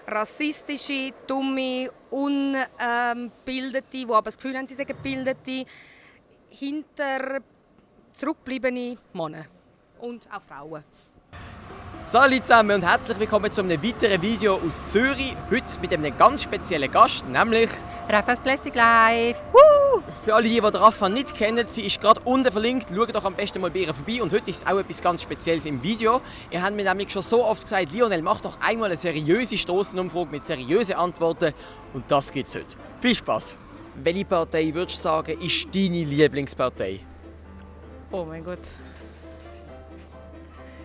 Rassistische, dumme, ungebildete, die aber das Gefühl haben, sie seien gebildete, zurückgebliebene Männer und auch Frauen. Hallo zusammen und herzlich willkommen zu einem weiteren Video aus Zürich. Heute mit einem ganz speziellen Gast, nämlich Raffa's Plastic Life. Woo! für alle, die Rafa nicht kennen, sie ist gerade unten verlinkt. Schaut doch am besten mal bei ihr vorbei. Und heute ist es auch etwas ganz Spezielles im Video. Ihr habt mir nämlich schon so oft gesagt, Lionel, mach doch einmal eine seriöse Strassenumfrage mit seriösen Antworten. Und das gibt es heute. Viel Spaß! Welche Partei würdest du sagen, ist deine Lieblingspartei? Oh mein Gott.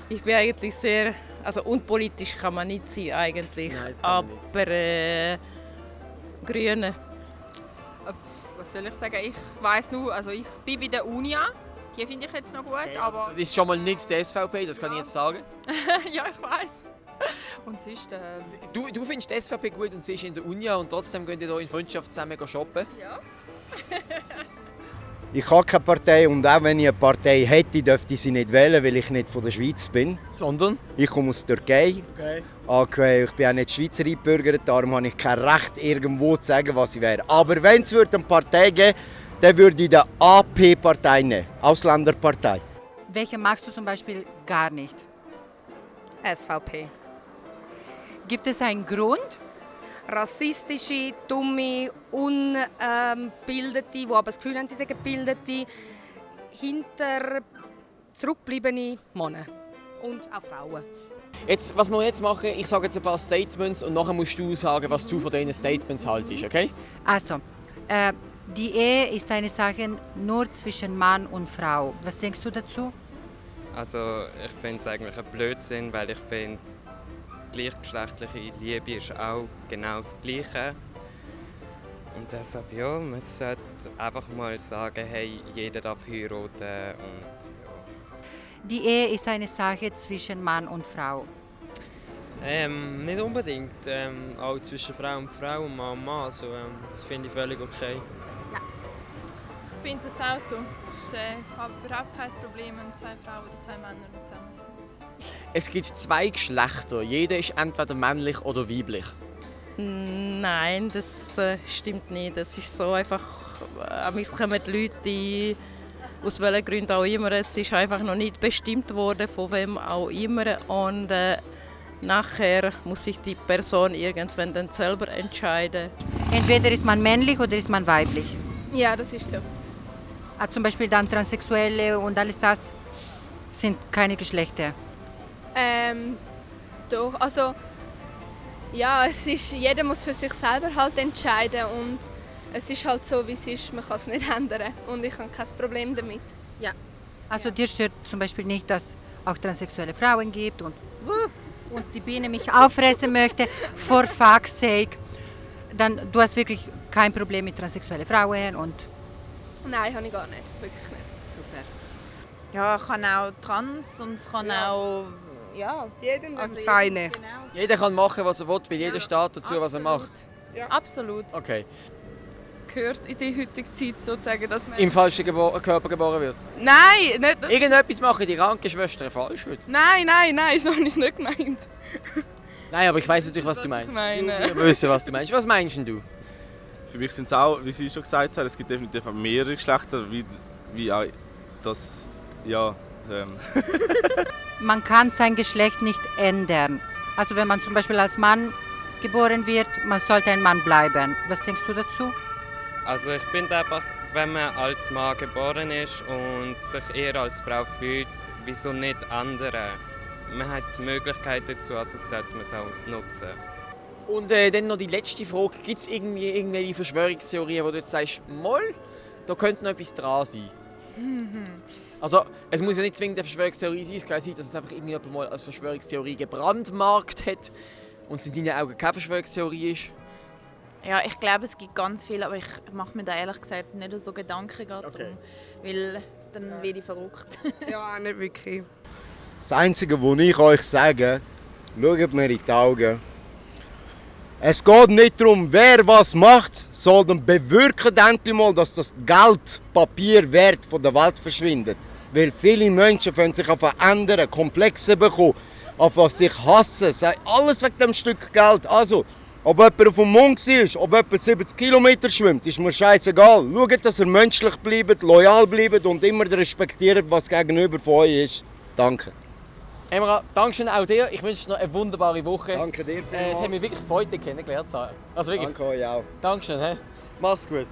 Ich bin eigentlich sehr, also unpolitisch kann man nicht sein eigentlich, Nein, das kann man aber Grüne. Was soll ich sagen? Ich weiss nur, also ich bin bei der Unia. Die finde ich jetzt noch gut, aber Das ist schon mal nicht die SVP, das kann ich jetzt sagen. ja, ich weiss. Und sonst, Du findest die SVP gut und sie ist in der Unia und trotzdem gehen ihr hier in Freundschaft zusammen shoppen. ja. Ich habe keine Partei und auch wenn ich eine Partei hätte, dürfte ich sie nicht wählen, weil ich nicht von der Schweiz bin. Sondern? Ich komme aus der Türkei. Okay, ich bin auch nicht Schweizer eingebürgert, darum habe ich kein Recht, irgendwo zu sagen, was ich wäre. Aber wenn es eine Partei geben würde, dann würde ich die AP-Partei nehmen, Ausländerpartei. Welche magst du zum Beispiel gar nicht? SVP. Gibt es einen Grund? Rassistische, dumme, ungebildete, die aber das Gefühl haben, sie seien gebildete, zurückgebliebene Männer und auch Frauen. Jetzt, was wir jetzt machen, ich sage jetzt ein paar Statements und nachher musst du sagen, was du von diesen Statements haltest, okay? Also, die Ehe ist eine Sache nur zwischen Mann und Frau. Was denkst du dazu? Also ich finde es eigentlich ein Blödsinn, weil ich finde, gleichgeschlechtliche Liebe ist auch genau das Gleiche. Und deshalb, ja, man sollte einfach mal sagen, hey, jeder darf heiraten und ja. Die Ehe ist eine Sache zwischen Mann und Frau. Nicht unbedingt. Auch zwischen Frau und Frau und Mann und Mann. Also, das finde ich völlig okay. Ich finde das auch so. Ich habe überhaupt kein Problem, wenn zwei Frauen oder zwei Männer zusammen sind. Es gibt zwei Geschlechter, jeder ist entweder männlich oder weiblich. Nein, das stimmt nicht. Das ist so einfach, es kommen die Leute, die aus welchen Gründen auch immer, es ist einfach noch nicht bestimmt worden, von wem auch immer. Und nachher muss sich die Person irgendwann dann selber entscheiden. Entweder ist man männlich oder ist man weiblich. Ja, das ist so. Zum Beispiel dann Transsexuelle und alles das sind keine Geschlechter. Doch, also ja, jeder muss für sich selber halt entscheiden und es ist halt so, wie es ist, man kann es nicht ändern und ich habe kein Problem damit. Ja. Also dir stört zum Beispiel nicht, dass es auch transsexuelle Frauen gibt und die Biene mich auffressen möchte, for fuck's sake. Dann, du hast wirklich kein Problem mit transsexuellen Frauen und... Nein, habe ich gar nicht, wirklich nicht. Super. Ja, ich kann auch trans und es kann auch... Ja, Seine. Genau. Jeder kann machen, was er will, weil jeder steht dazu, was er macht. Absolut. Okay. Gehört in die heutige Zeit sozusagen, dass man... Im falschen Körper geboren wird. Nein, nicht... Irgendetwas machen die Krankenschwestern falsch heute. Nein, so habe ich es nicht gemeint. Nein, aber ich weiss natürlich, was du meinst. Ich meine. Wir wissen, was du meinst. Was meinst denn du? Für mich sind es auch, wie sie schon gesagt hat, es gibt definitiv mehrere Geschlechter, wie auch das, ja... Man kann sein Geschlecht nicht ändern. Also wenn man zum Beispiel als Mann geboren wird, man sollte ein Mann bleiben. Was denkst du dazu? Also ich finde einfach, wenn man als Mann geboren ist und sich eher als Frau fühlt, wieso nicht andere? Man hat die Möglichkeit dazu, also sollte man es auch nutzen. Und dann noch die letzte Frage. Gibt es irgendwelche Verschwörungstheorien, wo du jetzt sagst, mal, da könnte noch etwas dran sein? Also, es muss ja nicht zwingend eine Verschwörungstheorie sein. Es kann sein, dass es einfach irgendjemand mal als Verschwörungstheorie gebrandmarkt hat und es in deinen Augen keine Verschwörungstheorie ist. Ja, ich glaube, es gibt ganz viel, aber ich mache mir da ehrlich gesagt nicht so Gedanken gerade drum, weil dann werde ich verrückt. Ja, nicht wirklich. Das Einzige, was ich euch sage, schaut mir in die Augen. Es geht nicht darum, wer was macht, sondern bewirken endlich mal, dass das Geldpapierwert von der Welt verschwindet. Weil viele Menschen können sich verändern, Komplexe bekommen. auf was ich hasse. Sei alles wegen dem Stück Geld. Also, ob jemand auf dem Mond war, ob jemand 70 Kilometer schwimmt, ist mir scheißegal. Schaut, dass ihr menschlich bleibt, loyal bleibt und immer respektiert, was gegenüber von euch ist. Danke. Emra, Dankeschön auch dir. Ich wünsche dir noch eine wunderbare Woche. Danke dir vielmals. Es hat mich wirklich gefreut, dich kennengelernt zu haben. Also wirklich. Danke euch auch. Dankeschön. He? Mach's gut.